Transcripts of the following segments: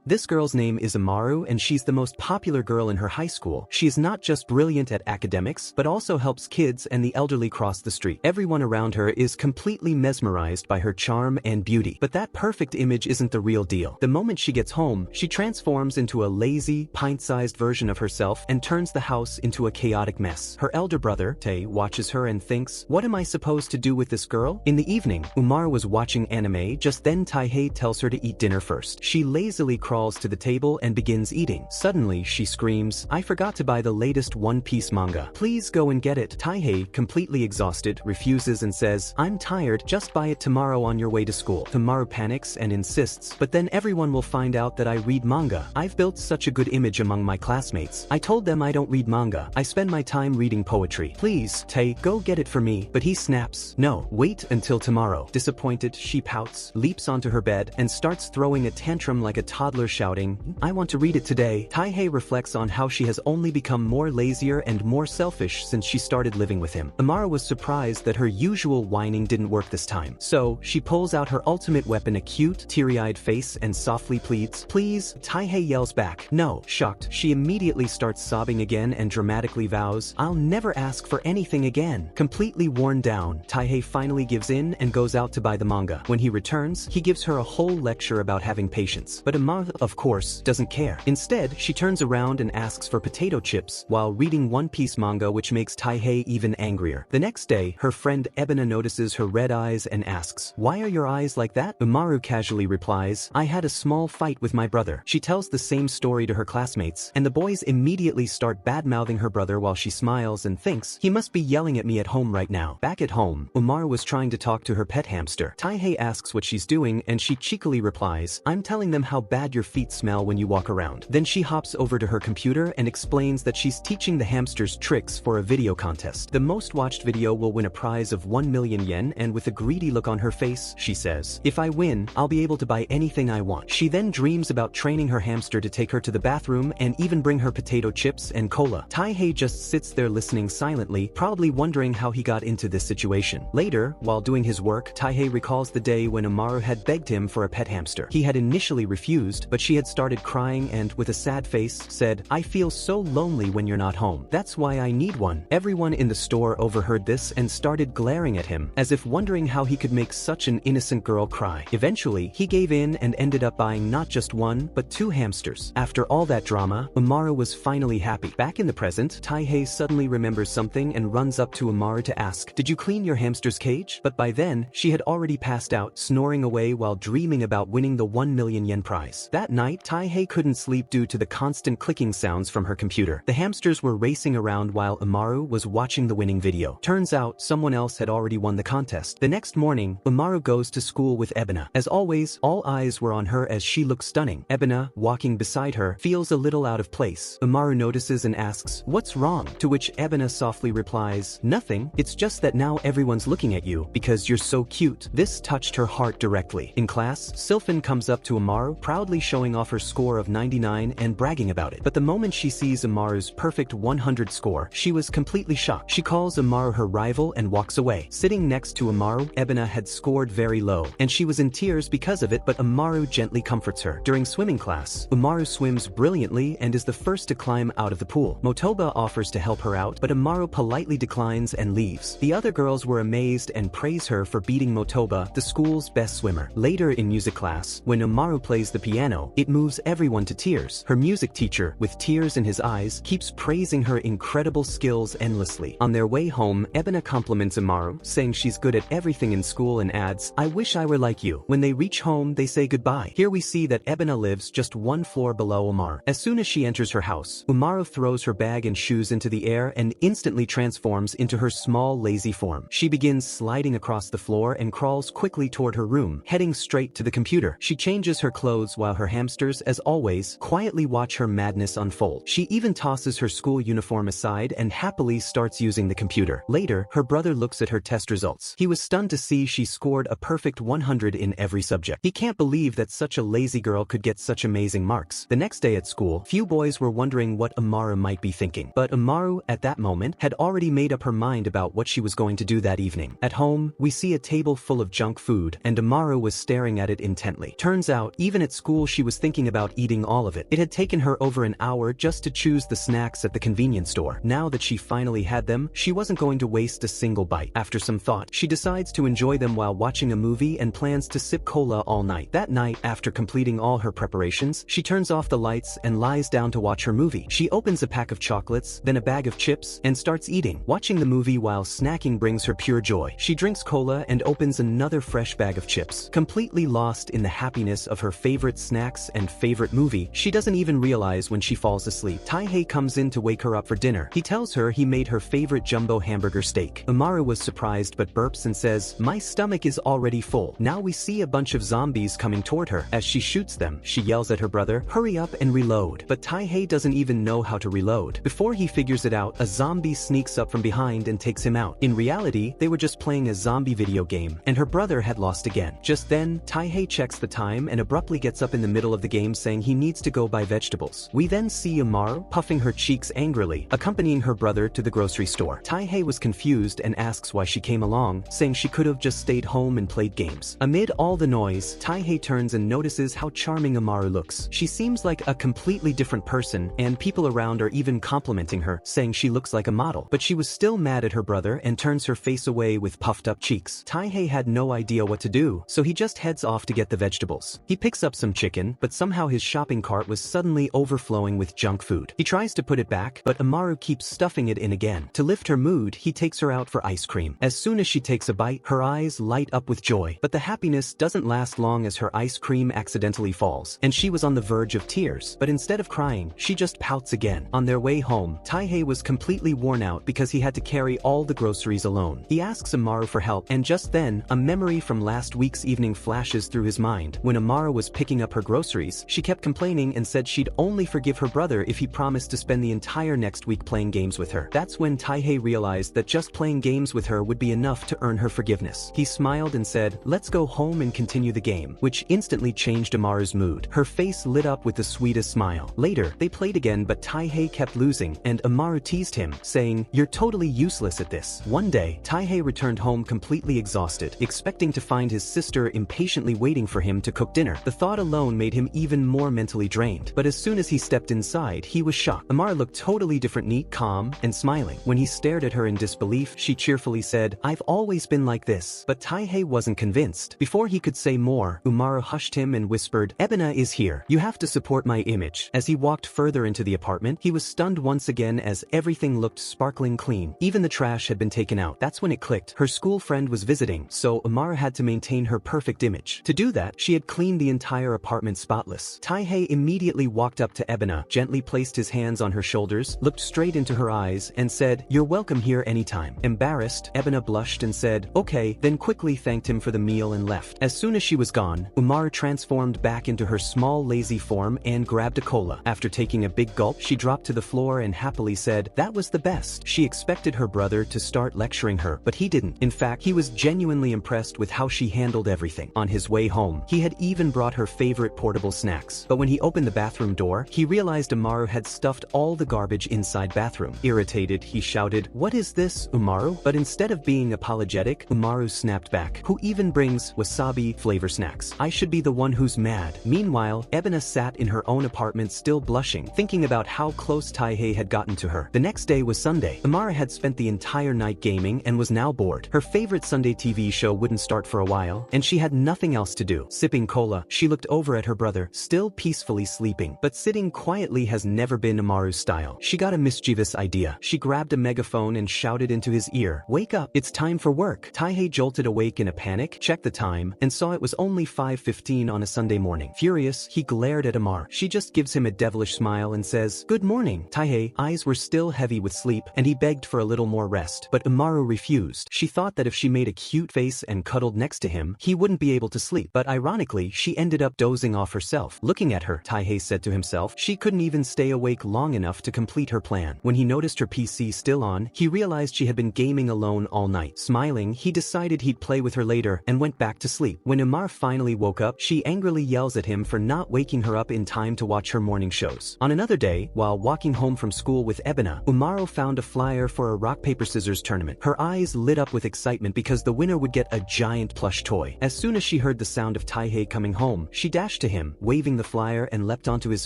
This girl's name is Umaru and she's the most popular girl in her high school. She's not just brilliant at academics, but also helps kids and the elderly cross the street. Everyone around her is completely mesmerized by her charm and beauty. But that perfect image isn't the real deal. The moment she gets home, she transforms into a lazy, pint-sized version of herself and turns the house into a chaotic mess. Her elder brother, Taihei, watches her and thinks, what am I supposed to do with this girl? In the evening, Umaru was watching anime. Just then Taihei tells her to eat dinner first. She lazily crawls to the table and begins eating. Suddenly, she screams, I forgot to buy the latest One Piece manga. Please go and get it. Taihei, completely exhausted, refuses and says, I'm tired, just buy it tomorrow on your way to school. Umaru panics and insists, but then everyone will find out that I read manga. I've built such a good image among my classmates. I told them I don't read manga. I spend my time reading poetry. Please, Taihei, go get it for me. But he snaps, no, wait until tomorrow. Disappointed, she pouts, leaps onto her bed, and starts throwing a tantrum like a toddler shouting, I want to read it today. Taihei reflects on how she has only become more lazier and more selfish since she started living with him. Umaru was surprised that her usual whining didn't work this time. So, she pulls out her ultimate weapon, a cute, teary-eyed face, and softly pleads, please. Taihei yells back, no. Shocked, she immediately starts sobbing again and dramatically vows, I'll never ask for anything again. Completely worn down, Taihei finally gives in and goes out to buy the manga. When he returns, he gives her a whole lecture about having patience. But Umaru, of course, doesn't care. Instead, she turns around and asks for potato chips while reading One Piece manga, which makes Taihei even angrier. The next day, her friend Ebina notices her red eyes and asks, why are your eyes like that? Umaru casually replies, I had a small fight with my brother. She tells the same story to her classmates, and the boys immediately start bad-mouthing her brother while she smiles and thinks, he must be yelling at me at home right now. Back at home, Umaru was trying to talk to her pet hamster. Taihei asks what she's doing and she cheekily replies, I'm telling them how bad your feet smell when you walk around. Then she hops over to her computer and explains that she's teaching the hamsters tricks for a video contest. The most watched video will win a prize of 1 million yen, and with a greedy look on her face, she says, if I win, I'll be able to buy anything I want. She then dreams about training her hamster to take her to the bathroom and even bring her potato chips and cola. Taihei just sits there listening silently, probably wondering how he got into this situation. Later, while doing his work, Taihei recalls the day when Umaru had begged him for a pet hamster. He had initially refused, but she had started crying and, with a sad face, said, I feel so lonely when you're not home. That's why I need one. Everyone in the store overheard this and started glaring at him, as if wondering how he could make such an innocent girl cry. Eventually, he gave in and ended up buying not just one, but 2 hamsters. After all that drama, Umaru was finally happy. Back in the present, Taihei suddenly remembers something and runs up to Umaru to ask, did you clean your hamster's cage? But by then, she had already passed out, snoring away while dreaming about winning the 1 million yen prize. That night, Taihei couldn't sleep due to the constant clicking sounds from her computer. The hamsters were racing around while Umaru was watching the winning video. Turns out, someone else had already won the contest. The next morning, Umaru goes to school with Ebina. As always, all eyes were on her as she looked stunning. Ebina, walking beside her, feels a little out of place. Umaru notices and asks, what's wrong? To which Ebina softly replies, nothing, it's just that now everyone's looking at you because you're so cute. This touched her heart directly. In class, Sylphin comes up to Umaru, proudly showing off her score of 99 and bragging about it. But the moment she sees Umaru's perfect 100 score, she was completely shocked. She calls Umaru her rival and walks away. Sitting next to Umaru, Ebina had scored very low, and she was in tears because of it, but Umaru gently comforts her. During swimming class, Umaru swims brilliantly and is the first to climb out of the pool. Motoba offers to help her out, but Umaru politely declines and leaves. The other girls were amazed and praise her for beating Motoba, the school's best swimmer. Later in music class, when Umaru plays the piano, it moves everyone to tears. Her music teacher, with tears in his eyes, keeps praising her incredible skills endlessly. On their way home, Ebina compliments Umaru, saying she's good at everything in school and adds, I wish I were like you. When they reach home, they say goodbye. Here we see that Ebina lives just 1 floor below Umaru. As soon as she enters her house, Umaru throws her bag and shoes into the air and instantly transforms into her small, lazy form. She begins sliding across the floor and crawls quickly toward her room, heading straight to the computer. She changes her clothes while her hamsters, as always, quietly watch her madness unfold. She even tosses her school uniform aside and happily starts using the computer. Later, her brother looks at her test results. He was stunned to see she scored a perfect 100 in every subject. He can't believe that such a lazy girl could get such amazing marks. The next day at school, few boys were wondering what Umaru might be thinking. But Umaru, at that moment, had already made up her mind about what she was going to do that evening. At home, we see a table full of junk food, and Umaru was staring at it intently. Turns out, even at school she was thinking about eating all of it. It had taken her over an hour just to choose the snacks at the convenience store. Now that she finally had them, she wasn't going to waste a single bite. After some thought, she decides to enjoy them while watching a movie and plans to sip cola all night. That night, after completing all her preparations, she turns off the lights and lies down to watch her movie. She opens a pack of chocolates, then a bag of chips, and starts eating. Watching the movie while snacking brings her pure joy. She drinks cola and opens another fresh bag of chips. Completely lost in the happiness of her favorite snacks and favorite movie, she doesn't even realize when she falls asleep. Taihei comes in to wake her up for dinner. He tells her he made her favorite jumbo hamburger steak. Umaru was surprised but burps and says, "My stomach is already full." Now we see a bunch of zombies coming toward her. As she shoots them, she yells at her brother, "Hurry up and reload." But Taihei doesn't even know how to reload. Before he figures it out, a zombie sneaks up from behind and takes him out. In reality, they were just playing a zombie video game, and her brother had lost again. Just then, Taihei checks the time and abruptly gets up in the middle of the game saying he needs to go buy vegetables. We then see Umaru puffing her cheeks angrily, accompanying her brother to the grocery store. Taihei was confused and asks why she came along, saying she could have just stayed home and played games. Amid all the noise, Taihei turns and notices how charming Umaru looks. She seems like a completely different person, and people around are even complimenting her, saying she looks like a model. But she was still mad at her brother and turns her face away with puffed up cheeks. Taihei had no idea what to do, so he just heads off to get the vegetables. He picks up some chicken, but somehow his shopping cart was suddenly overflowing with junk food. He tries to put it back, but Umaru keeps stuffing it in again. To lift her mood, he takes her out for ice cream. As soon as she takes a bite, her eyes light up with joy. But the happiness doesn't last long as her ice cream accidentally falls, and she was on the verge of tears. But instead of crying, she just pouts again. On their way home, Taihei was completely worn out because he had to carry all the groceries alone. He asks Umaru for help, and just then, a memory from last week's evening flashes through his mind. When Umaru was picking up her groceries, she kept complaining and said she'd only forgive her brother if he promised to spend the entire next week playing games with her. That's when Taihei realized that just playing games with her would be enough to earn her forgiveness. He smiled and said, "Let's go home and continue the game," which instantly changed Umaru's mood. Her face lit up with the sweetest smile. Later, they played again, but Taihei kept losing, and Umaru teased him, saying, "You're totally useless at this." One day, Taihei returned home completely exhausted, expecting to find his sister impatiently waiting for him to cook dinner. The thought alone made him even more mentally drained. But as soon as he stepped inside, he was shocked. Umaru looked totally different, neat, calm, and smiling. When he stared at her in disbelief, she cheerfully said, "I've always been like this." But Taihei wasn't convinced. Before he could say more, Umaru hushed him and whispered, "Ebina is here. You have to support my image." As he walked further into the apartment, he was stunned once again as everything looked sparkling clean. Even the trash had been taken out. That's when it clicked. Her school friend was visiting, so Umaru had to maintain her perfect image. To do that, she had cleaned the entire apartment spotless. Taihei immediately walked up to Ebina, gently placed his hands on her shoulders, looked straight into her eyes, and said, "You're welcome here anytime." Embarrassed, Ebina blushed and said, "Okay," then quickly thanked him for the meal and left. As soon as she was gone, Umaru transformed back into her small lazy form and grabbed a cola. After taking a big gulp, she dropped to the floor and happily said, "That was the best." She expected her brother to start lecturing her, but he didn't. In fact, he was genuinely impressed with how she handled everything. On his way home, he had even brought her favorite portable snacks. But when he opened the bathroom door, he realized Umaru had stuffed all the garbage inside bathroom. Irritated, he shouted, "What is this, Umaru?" But instead of being apologetic, Umaru snapped back, "Who even brings wasabi flavor snacks? I should be the one who's mad." Meanwhile, Ebina sat in her own apartment still blushing, thinking about how close Taihei had gotten to her. The next day was Sunday. Umaru had spent the entire night gaming and was now bored. Her favorite Sunday TV show wouldn't start for a while, and she had nothing else to do. Sipping cola, she looked over at her brother, still peacefully sleeping. But sitting quietly has never been Umaru's style. She got a mischievous idea. She grabbed a megaphone and shouted into his ear, "Wake up, it's time for work." Taihei jolted awake in a panic, checked the time, and saw it was only 5:15 on a Sunday morning. Furious, he glared at Umaru. She just gives him a devilish smile and says, "Good morning." Taihei's eyes were still heavy with sleep, and he begged for a little more rest, but Umaru refused. She thought that if she made a cute face and cuddled next to him, he wouldn't be able to sleep, but ironically, she ended up dozing off herself. Looking at her, Taihei said to himself, she couldn't even stay awake long enough to complete her plan. When he noticed her PC still on, he realized she had been gaming alone all night. Smiling, he decided he'd play with her later and went back to sleep. When Umaru finally woke up, she angrily yells at him for not waking her up in time to watch her morning shows. On another day, while walking home from school with Ebina, Umaru found a flyer for a rock-paper-scissors tournament. Her eyes lit up with excitement because the winner would get a giant plush toy. As soon as she heard the sound of Taihei coming home, she dashed to him, waving the flyer and leapt onto his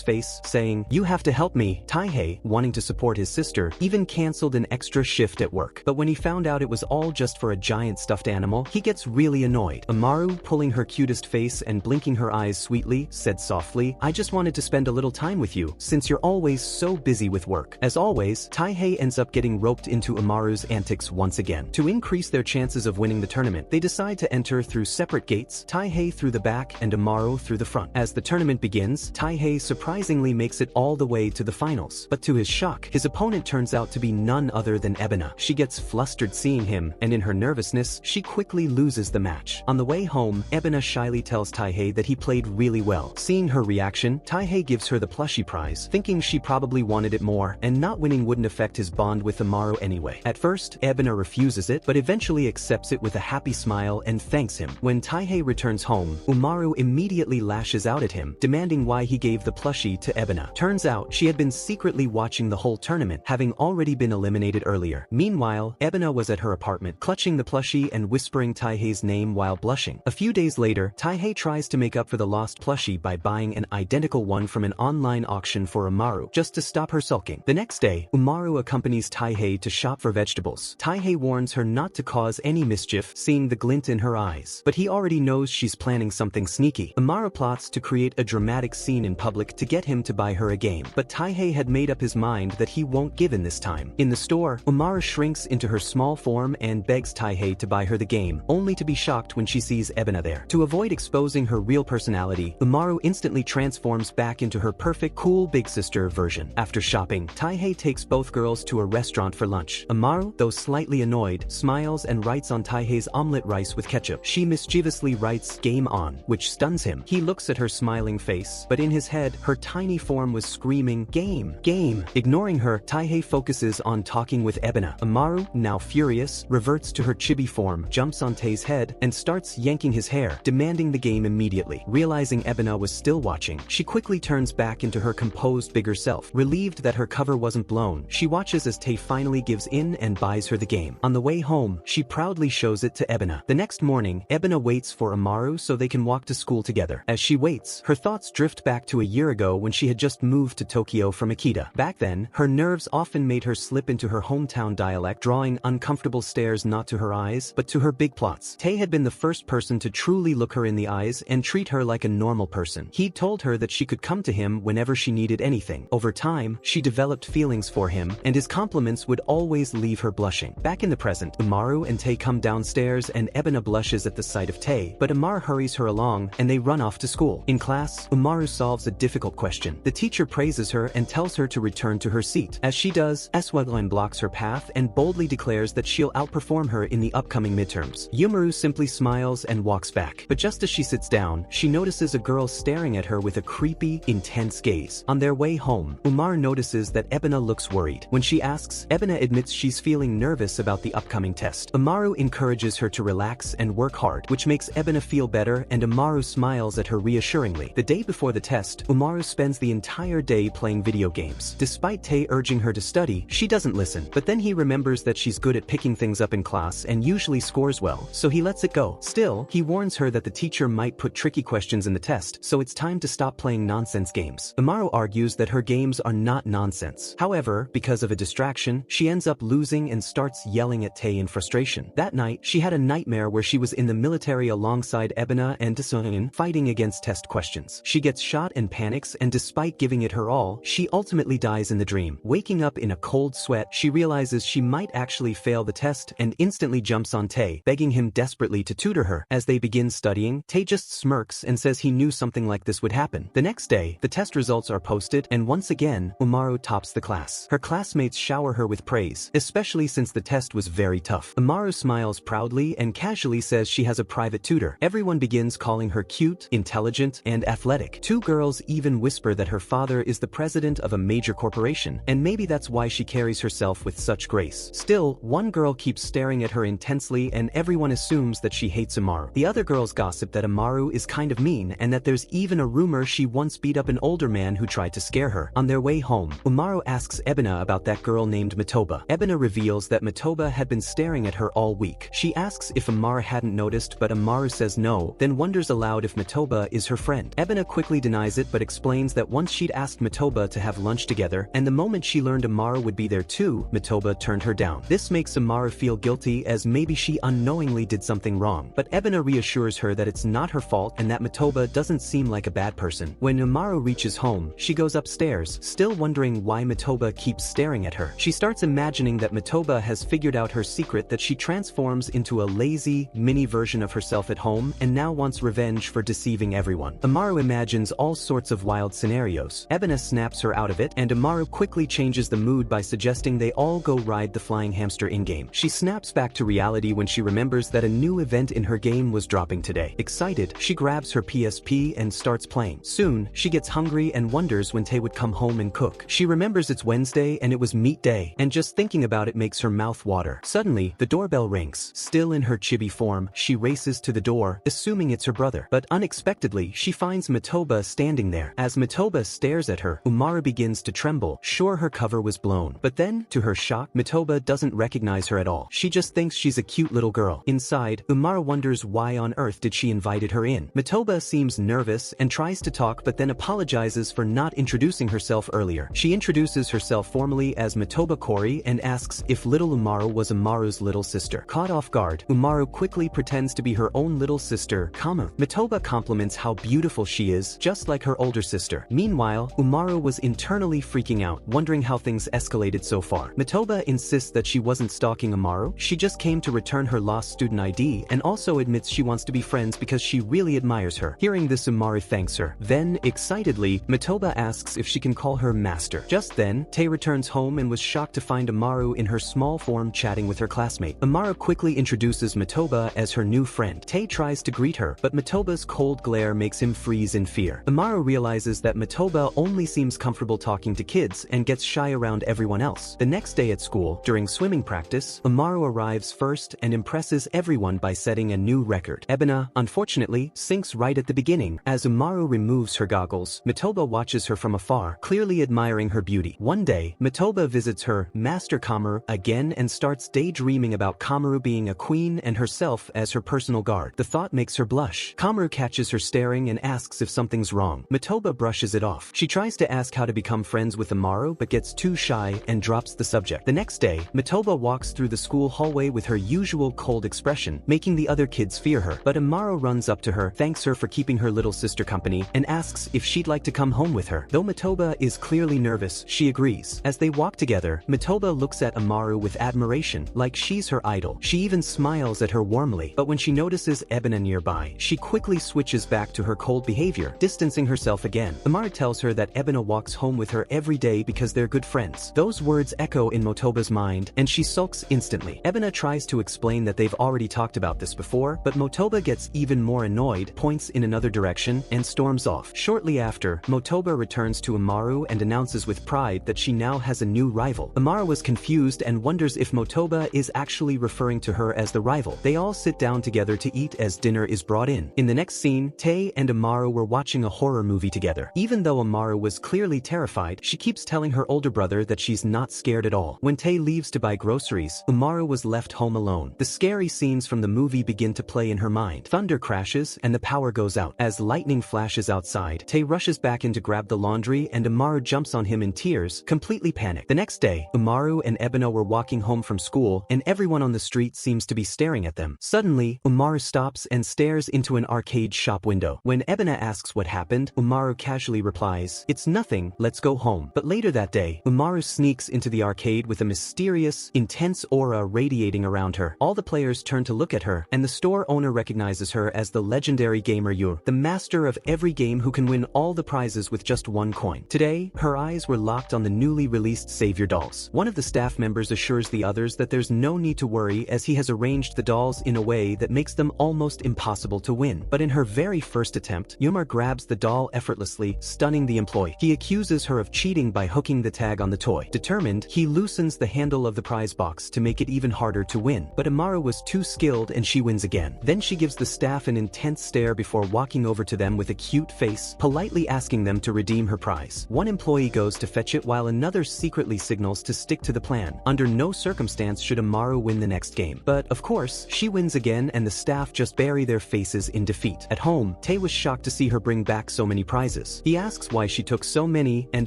face, saying, "You have to help me." Taihei, wanting to support his sister, even cancelled an extra shift at work. But when he found out it was all just for a giant stuffed animal, he gets really annoyed. Umaru, pulling her cutest face and blinking her eyes sweetly, said softly, "I just wanted to spend a little time with you, since you're always so busy with work." As always, Taihei ends up getting roped into Umaru's antics once again. To increase their chances of winning the tournament, they decide to enter through separate gates, Taihei through the back and Umaru through the front. As the tournament begins, Taihei surprisingly makes it all the way to the finals. But to his shock, his opponent turns out to be none other than Ebina. She gets flustered seeing him, and in her nervousness, she quickly loses the match. On the way home, Ebina shyly tells Taihei that he played really well. Seeing her reaction, Taihei gives her the plushie prize, thinking she probably wanted it more, and not winning wouldn't affect his bond with Umaru anyway. At first, Ebina refuses it, but eventually accepts it with a happy smile and thanks him. When Taihei returns home, Umaru immediately lashes out at him, demanding why he gave the plushie to Ebina. Turns out, she had been secretly watching the whole tournament, having already been eliminated earlier. Meanwhile, Ebina was at her apartment, clutching the plushie and whispering Taihei's name while blushing. A few days later, Taihei tries to make up for the lost plushie by buying an identical one from an online auction for Umaru, just to stop her sulking. The next day, Umaru accompanies Taihei to shop for vegetables. Taihei warns her not to cause any mischief, seeing the glint in her eyes. But he already knows she's planning something sneaky. Umaru plots to create a dramatic scene in public to get him to buy her a game. But Taihei had made up his mind that he won't give in this time. In the store, Umaru shrinks into her small form and begs Taihei to buy her the game, only to be shocked when she sees Ebina there. To avoid exposing her real personality, Umaru instantly transforms back into her perfect, cool big sister version. After shopping, Taihei takes both girls to a restaurant for lunch. Umaru, though slightly annoyed, smiles and writes on Taihei's omelette rice with ketchup. She mischievously writes "Game on," which stuns him. He looks at her smiling face, but in his head, her tiny form was screaming, "Game! Game!" Ignoring her, Taihei focuses on talking with Ebina. Umaru, now furious, reverts to her chibi form, jumps on Tei's head, and starts yanking his hair, demanding the game immediately. Realizing Ebina was still watching, she quickly turns back into her composed bigger self. Relieved that her cover wasn't blown, she watches as Tei finally gives in and buys her the game. On the way home, she proudly shows it to Ebina. The next morning, Ebina waits for Umaru so they can walk to school together. As she waits, her thoughts drift back to a year ago when she had just moved to Tokyo from Akita. Back then, her nerves often made her slip into her hometown dialect, drawing uncomfortable stares not to her eyes, but to her big plots. Tei had been the first person to truly look her in the eyes and treat her like a normal person. He'd told her that she could come to him whenever she needed anything. Over time, she developed feelings for him, and his compliments would always leave her blushing. Back in the present, Umaru and Tei come downstairs and Ebina blushes at the sight of Tei, but Umaru hurries her along and they run off to school. In class, Umaru solves a difficult question. The teacher praises her and tells her to return to her seat. As she does, Eswagline blocks her path and boldly declares that she'll outperform her in the upcoming midterms. Umaru simply smiles and walks back. But just as she sits down, she notices a girl staring at her with a creepy, intense gaze. On their way home, Umaru notices that Ebina looks worried. When she asks, Ebina admits she's feeling nervous about the upcoming test. Umaru encourages her to relax and work hard, which makes Ebina feel better, and Umaru smiles at her reassuringly. The day before the test, Umaru spends the entire day playing video games. Despite Tei urging her to study, she doesn't listen. But then he remembers that she's good at picking things up in class and usually scores well, so he lets it go. Still, he warns her that the teacher might put tricky questions in the test, so it's time to stop playing nonsense games. Umaru argues that her games are not nonsense. However, because of a distraction, she ends up losing and starts yelling at Tei in frustration. That night, she had a nightmare where she was in the military alongside Ebina and Desunin, fighting against test questions. She gets shot and panics, and despite giving it her all, she ultimately dies in the dream. Waking up in a cold sweat, she realizes she might actually fail the test and instantly jumps on Tei, begging him desperately to tutor her. As they begin studying, Tei just smirks and says he knew something like this would happen. The next day, the test results are posted, and once again, Umaru tops the class. Her classmates shower her with praise, especially since the test was very tough. Umaru smiles proudly and casually says she has a private tutor. Everyone begins calling her cute, intelligent, and athletic. Two girls even whisper that her father is the president of a major corporation, and maybe that's why she carries herself with such grace. Still, one girl keeps staring at her intensely and everyone assumes that she hates Umaru. The other girls gossip that Umaru is kind of mean and that there's even a rumor she once beat up an older man who tried to scare her. On their way home, Umaru asks Ebina about that girl named Motoba. Ebina reveals that Motoba had been staring at her all week. She asks if Umaru hadn't noticed, but Umaru says no, then wonders aloud if Motoba is her friend. Ebina quickly denies it but explains that once she'd asked Motoba to have lunch together, and the moment she learned Umaru would be there too, Motoba turned her down. This makes Umaru feel guilty as maybe she unknowingly did something wrong, but Ebina reassures her that it's not her fault and that Motoba doesn't seem like a bad person. When Umaru reaches home, she goes upstairs, still wondering why Motoba keeps staring at her. She starts imagining that Motoba has figured out her secret, that she transforms into a lazy, mini version of herself at home and now wants revenge for deceiving everyone. Umaru imagines all sorts of wild scenarios. Ebina snaps her out of it, and Umaru quickly changes the mood by suggesting they all go ride the flying hamster in-game. She snaps back to reality when she remembers that a new event in her game was dropping today. Excited, she grabs her PSP and starts playing. Soon, she gets hungry and wonders when Tae would come home and cook. She remembers it's Wednesday and it was meat day, and just thinking about it makes her mouth water. Suddenly, the doorbell rings. Still in her chibi form, she races to the door, assuming it's her brother. But unexpectedly, she finds Motoba standing there. As Motoba stares at her, Umaru begins to tremble, sure her cover was blown. But then, to her shock, Motoba doesn't recognize her at all. She just thinks she's a cute little girl. Inside, Umaru wonders why on earth did she invited her in. Motoba seems nervous and tries to talk but then apologizes for not introducing herself earlier. She introduces herself formally as Motoba Kori and asks if little Umaru was Umaru's little sister. Caught off guard, Umaru quickly pretends to be her own little sister, Kamu. Motoba compliments how beautiful she is, just like her older sister. Meanwhile, Umaru was internally freaking out, wondering how things escalated so far. Motoba insists that she wasn't stalking Umaru, she just came to return her lost student ID, and also admits she wants to be friends because she really admires her. Hearing this, Umaru thanks her. Then, excitedly, Motoba asks if she can call her master. Just then, Tae returns home and was shocked to find Umaru in her small form chatting with her classmate. Umaru quickly introduces Motoba as her new friend. Tae tries to greet her, but Motoba's cold glare makes him freeze in fear. Umaru realizes that Motoba only seems comfortable talking to kids and gets shy around everyone else. The next day at school, during swimming practice, Umaru arrives first and impresses everyone by setting a new record. Ebina, unfortunately, sinks right at the beginning. As Umaru removes her goggles, Motoba watches her from afar, clearly admiring her beauty. One day, Motoba visits her master Kamoru again and starts daydreaming about Kamoru being a queen and herself as her personal guard. The thought makes her blush. Kamoru catches her staring and asks if something's wrong. Motoba brushes it off. She tries to ask how to become friends with Umaru but gets too shy and drops the subject. The next day, Motoba walks through the school hallway with her usual cold expression, making the other kids fear her. But Umaru runs up to her, thanks her for keeping her little sister company, and asks if she'd like to come home with her. Though Motoba is clearly nervous, she agrees. As they walk together, Motoba looks at Umaru with admiration, like she's her idol. She even smiles at her warmly, but when she notices Ebina nearby, she quickly switches back to her cold behavior, distancing herself again. Umaru tells her that Ebina walks home with her every day because they're good friends. Those words echo in Motoba's mind, and she sulks instantly. Ebina tries to explain that they've already talked about this before, but Motoba gets even more annoyed, points in another direction, and storms off. Shortly after, Motoba returns to Umaru and announces with pride that she now has a new rival. Umaru was confused and wonders if Motoba is actually referring to her as the rival. They all sit down together to eat as dinner is brought in. In the next scene, Tae and Umaru were watching a horror movie together. Even though Umaru was clearly terrified, she keeps telling her older brother that she's not scared at all. When Tae leaves to buy groceries, Umaru was left home alone. The scary scenes from the movie begin to play in her mind. Thunder crashes and the power goes out. As lightning flashes outside, Tae rushes back in to grab the laundry and Umaru jumps on him in tears, completely panicked. The next day, Umaru and Ebina were walking home from school and everyone on the street seems to be staring at them. Suddenly, Umaru stops and stares into an arcade shop window. When Ebina asks what happened, Umaru casually replies, "It's nothing, let's go home." But later that day, Umaru sneaks into the arcade with a mysterious, intense aura radiating around her. All the players turn to look at her, and the store owner recognizes her as the legendary gamer Yu, the master of every game who can win all the prizes with just one coin. Today, her eyes were locked on the newly released Savior dolls. One of the staff members assures the others that there's no need to worry as he has arranged the dolls in a way that makes them almost impossible to win. But in her very first attempt, Umaru grabs the doll effortlessly, stunning the employee. He accuses her of cheating by hooking the tag on the toy. Determined, he loosens the handle of the prize box to make it even harder to win. But Umaru was too skilled and she wins again. Then she gives the staff an intense stare before walking over to them with a cute face, politely asking them to redeem her prize. One employee goes to fetch it while another secretly signals to stick to the plan. Under no circumstance should Umaru win the next game. But, of course, she wins again and the staff just bury their faces in defeat. At home, Tae was shocked to see her bring back so many prizes. He asks why she took so many, and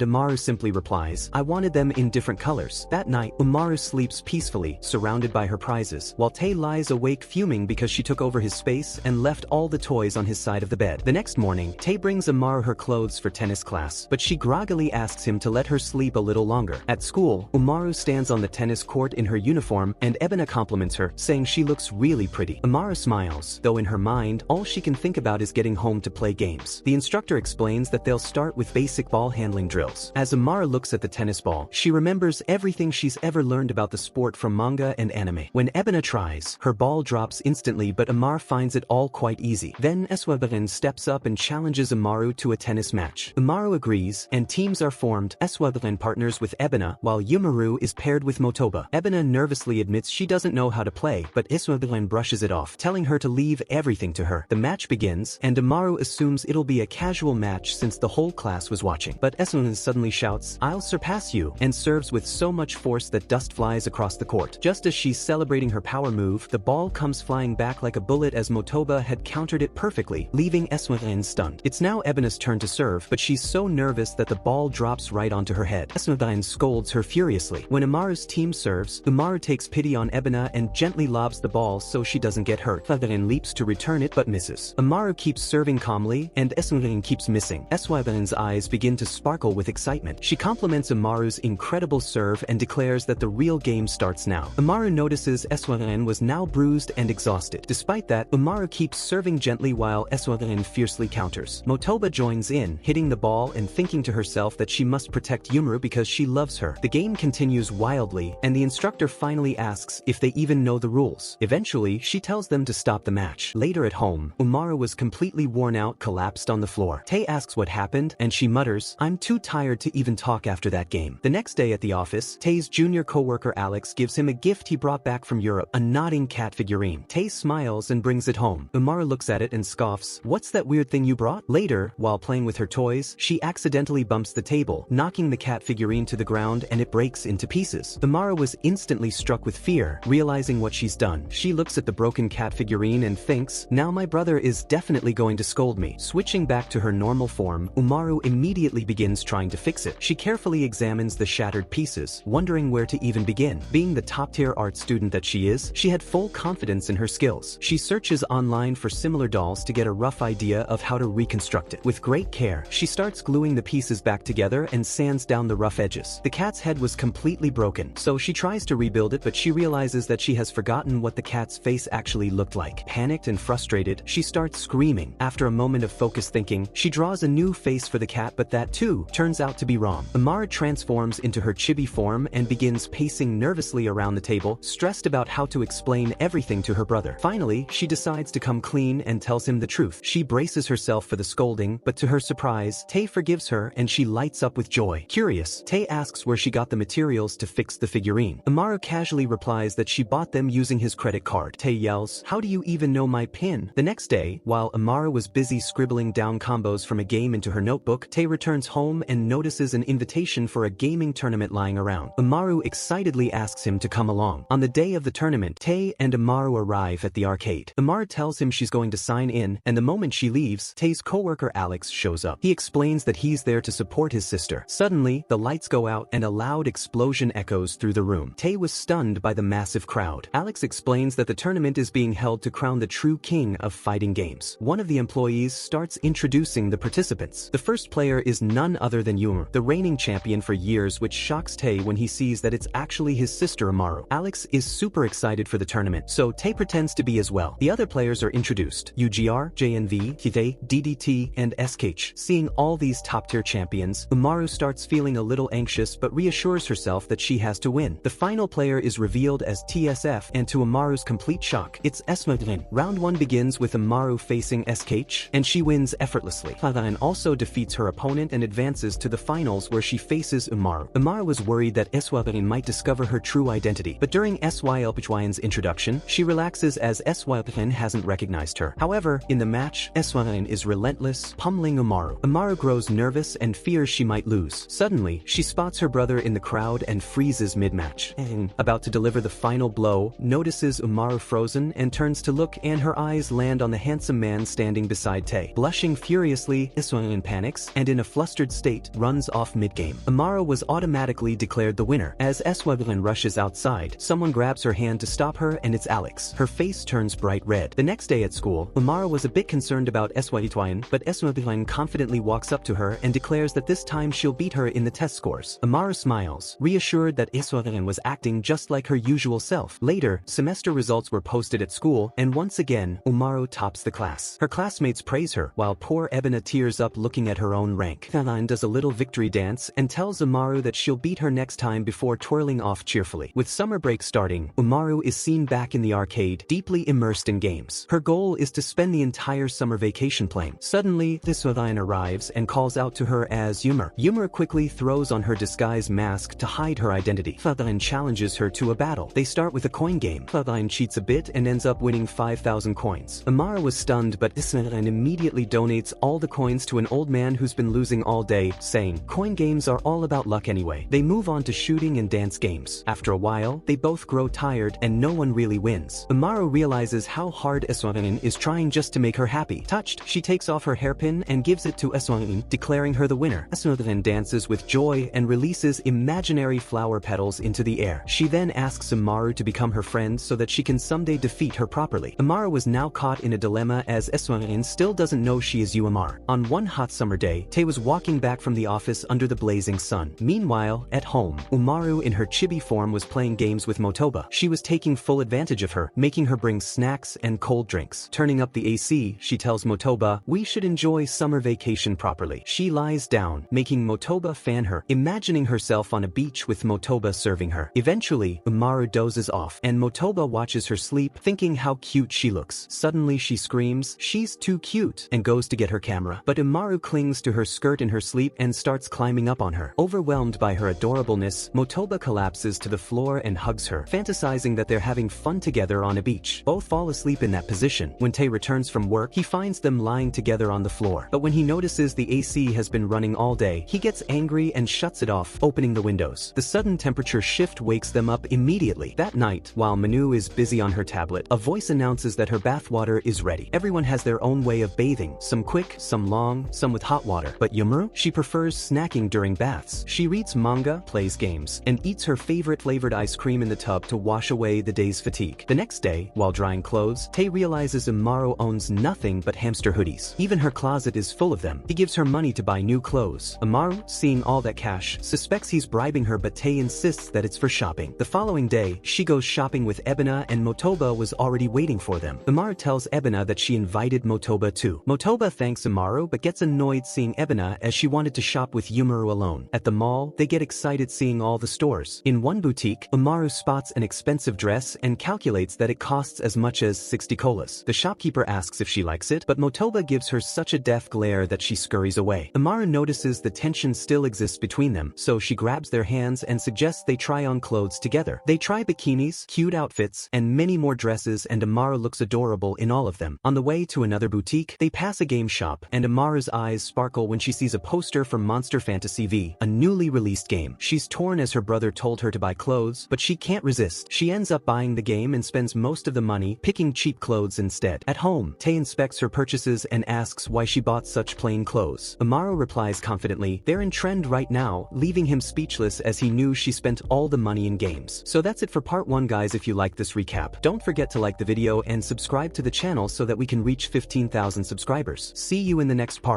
Umaru simply replies, "I wanted them in different colors." That night, Umaru sleeps peacefully, surrounded by her prizes, while Tae lies awake fuming because she took over his space and left all the toys on his side of the bed. The next morning, Tae brings Umaru her clothes for tennis class, but she groggily asks him to let her sleep a little longer. At school, Umaru stands on the tennis court in her uniform, and Ebina compliments her, saying she looks really pretty. Umaru smiles, though in her mind, all she can think about is getting home to play games. The instructor explains that they'll start with basic ball handling drills. As Umaru looks at the tennis ball, she remembers everything she's ever learned about the sport from manga and anime. When Ebina tries, her ball drops instantly, but Umaru finds it all quite easy. Then Sibling steps up and challenges Umaru to a tennis match. Umaru agrees, and teams are formed. Sibling partners with Ebina, while Umaru is paired with Motoba. Ebina nervously admits she doesn't know how to play, but Sibling brushes it off, telling her to leave everything to her. The match begins, and Umaru assumes it'll be a casual match since the whole class was watching. But Sibling suddenly shouts, "I'll surpass you," and serves with so much force that dust flies across the court. Just as she's celebrating her power move, the ball comes flying back like a bullet as Motoba had countered it perfectly, leaving Sibling stunned. It's now Ebina's turn to serve, but she's so nervous that the ball drops right onto her head. Sibling scolds her furiously. When Umaru's team serves, Umaru takes pity on Ebina and gently lobs the ball so she doesn't get hurt. Sibling leaps to return it but misses. Umaru keeps serving calmly, and Sibling keeps missing. Sibling's eyes begin to sparkle with excitement. She compliments Umaru's incredible serve and declares that the real game starts now. Umaru notices Sibling was now bruised and exhausted. Despite that, Umaru keeps serving gently while Sibling fiercely counters. Motoba joins in, hitting the ball and thinking to herself that she must protect Umaru because she loves her. The game continues wildly, and the instructor finally asks if they even know the rules. Eventually, she tells them to stop the match. Later at home, Umaru was completely worn out, collapsed on the floor. Tae asks what happened, and she mutters, "I'm too tired to even talk after that game." The next day at the office, Tae's junior co-worker Alex gives him a gift he brought back from Europe, a nodding cat figurine. Tae smiles and brings it home. Umaru looks at it and scoffs, "What's that weird thing you brought?" Later, while playing with her toys, she accidentally bumps the table, knocking the cat figurine to the ground, and it breaks into pieces. Umaru was instantly struck with fear, realizing what she's done. She looks at the broken cat figurine and thinks, "Now my brother is definitely going to scold me." Switching back to her normal form, Umaru immediately begins trying to fix it. She carefully examines the shattered pieces, wondering where to even begin. Being the top-tier art student that she is, she had full confidence in her skills. She searches online for similar dolls to get a rough idea of how to reconstruct it. With great care, she starts gluing the pieces back together and sands down the rough edges. The cat's head was completely broken, so she tries to rebuild it, but she realizes that she has forgotten what the cat's face actually looked like. Panicked and frustrated, she starts screaming. After a moment of focused thinking, she draws a new face for the cat, but that too turns out to be wrong. Umaru transforms into her chibi form and begins pacing nervously around the table, stressed about how to explain everything to her brother. Finally, she decides to come clean and tells him the truth. She braces herself for the scolding, but to her surprise, Tae forgives her and she lights up with joy. Curious, Tae asks where she got the materials to fix the figurine. Umaru casually replies that she bought them using his credit card. Tae yells, "How do you even know my PIN?" The next day, while Umaru was busy scribbling down combos from a game into her notebook, Tae returns home and notices an invitation for a gaming tournament lying around. Umaru excitedly asks him to come along. On the day of the tournament, Tae and Umaru arrive at the arcade. Umaru tells him she's going to sign in, and the moment she leaves, Tae's co-worker Alex shows up. He explains that he's there to support his sister. Suddenly, the lights go out and a loud explosion echoes through the room. Tae was stunned by the massive crowd. Alex explains that the tournament is being held to crown the true king of fighting games. One of the employees starts introducing the participants. The first player is none other than Umaru, the reigning champion for years, which shocks Tae when he sees that it's actually his sister Umaru. Alex is super excited for the tournament, so Tae pretends to be as well. The other players are introduced: UGR, JNV, Hide, DDT, and SKH. Seeing all these top-tier champions, Umaru starts feeling a little anxious but reassures herself that she has to win. The final player is revealed as TSF, and to Umaru's complete shock, it's Sibling. Round 1 begins with Umaru facing SKH, and she wins effortlessly. Sibling also defeats her opponent and advances to the finals where she faces Umaru. Umaru was worried that Sibling might discover her true identity, but during Siblin's introduction, she relaxes as Sibling hasn't recognized her. However, in the match, Sibling is relentless, pummeling Umaru. Umaru grows nervous and fears she might lose. Suddenly, she spots her brother in the crowd and freezes mid-match. About to deliver the final blow, notices Umaru frozen and turns to look, and her eyes land on the handsome man standing standing beside Tae. Blushing furiously, Iswaran panics and in a flustered state runs off mid-game. Umaru was automatically declared the winner. As Iswaran rushes outside, someone grabs her hand to stop her and it's Alex. Her face turns bright red. The next day at school, Umaru was a bit concerned about Iswaran, but Iswaran confidently walks up to her and declares that this time she'll beat her in the test scores. Umaru smiles, reassured that Iswaran was acting just like her usual self. Later, semester results were posted at school, and once again, Umaru tops the class. Her classmates praise her, while poor Ebina tears up looking at her own rank. Caroline does a little victory dance and tells Umaru that she'll beat her next time before twirling off cheerfully. With summer break starting, Umaru is seen back in the arcade, deeply immersed in games. Her goal is to spend the entire summer vacation playing. Suddenly, Iswaran arrives and calls out to her as Umaru. Umaru quickly throws on her disguise mask to hide her identity. Iswaran challenges her to a battle. They start with a coin game. Iswaran cheats a bit and ends up winning 5,000 coins. Umaru was stunned, but Iswaran immediately donates all the coins to an old man who's been losing all day, saying, "Coin games are all about luck anyway." They move on to shooting and dance games. After a while, they both grow tired and no one really wins. Umaru realizes how hard Iswaran is trying just to make her happy. Touched, she takes off her hairpin and gives it to Iswaran, declaring her the winner. Iswaran dances with joy and releases imaginary flower petals into the air. She then asks Umaru to become her friend so that she can someday defeat her properly. Umaru was now caught in a dilemma as Iswaran still doesn't know she is Umaru. On one hot summer day, Tae was walking back from the office under the blazing sun. Meanwhile, at home, Umaru in her chibi form was playing games with Motoba. She was taking full advantage of her, making her bring snacks and cold drinks. Turning up the AC, she tells Motoba, "We should enjoy summer vacation properly." She lies down, making Motoba fan her, imagining herself on a beach with Motoba serving her. Eventually, Umaru dozes off, and Motoba watches her sleep, thinking how cute she looks. Suddenly she screams, "She's too cute," and goes to get her camera. But Umaru clings to her skirt in her sleep and starts climbing up on her. Overwhelmed by her adorableness, Motoba collapses to the floor and hugs her, fantasizing that they're having fun together on a beach. Both fall asleep in that position. When Tae returns from work, he finds them lying together on the floor. But when he notices the AC has been running all day, he gets angry and shuts it off, opening the windows. The sudden temperature shift wakes them up immediately. That night, while Manu is busy on her tablet, a voice announces that her bathwater is ready. Everyone has their own way of bathing, some quick, some long, some with hot water. But Umaru? She prefers snacking during baths. She reads manga, plays games, and eats her favorite flavored ice cream in the tub to wash away the day's fatigue. The next day, while drying clothes, Tae realizes Umaru owns nothing but hamster hoodies. Even her closet is full of them. He gives her money to buy new clothes. Umaru, seeing all that cash, suspects he's bribing her, but Tae insists that it's for shopping. The following day, she goes shopping with Ebina and Motoba was already waiting for them. Umaru tells Ebina that she invited Motoba too. Motoba thanks Umaru but gets annoyed seeing Ebina as she wanted to shop with Umaru alone. At the mall, they get excited seeing all the stores. In one boutique, Umaru spots an expensive dress and calculates that it costs as much as 60 colas. The shopkeeper asks if she likes it, but Motoba gives her such a death glare that she scurries away. Umaru notices the tension still exists between them, so she grabs their hands and suggests they try on clothes together. They try bikinis, cute outfits, and many more dresses, and Umaru looks adorable in all of them. On the way to another boutique, they pass a game shop, and Umaru's eyes sparkle when she sees a poster for Monster Fantasy V, a newly released game. She's torn as her brother told her to buy clothes, but she can't resist. She ends up buying the game and spends most of the money picking cheap clothes instead. At home, Tae inspects her purchases and asks why she bought such plain clothes. Umaru replies confidently, "They're in trend right now," leaving him speechless as he knew she spent all the money in games. So that's it for part 1 guys. If you liked this recap, don't forget to like the video and subscribe to the channel so that we can reach 15,000 subscribers. See you in the next part.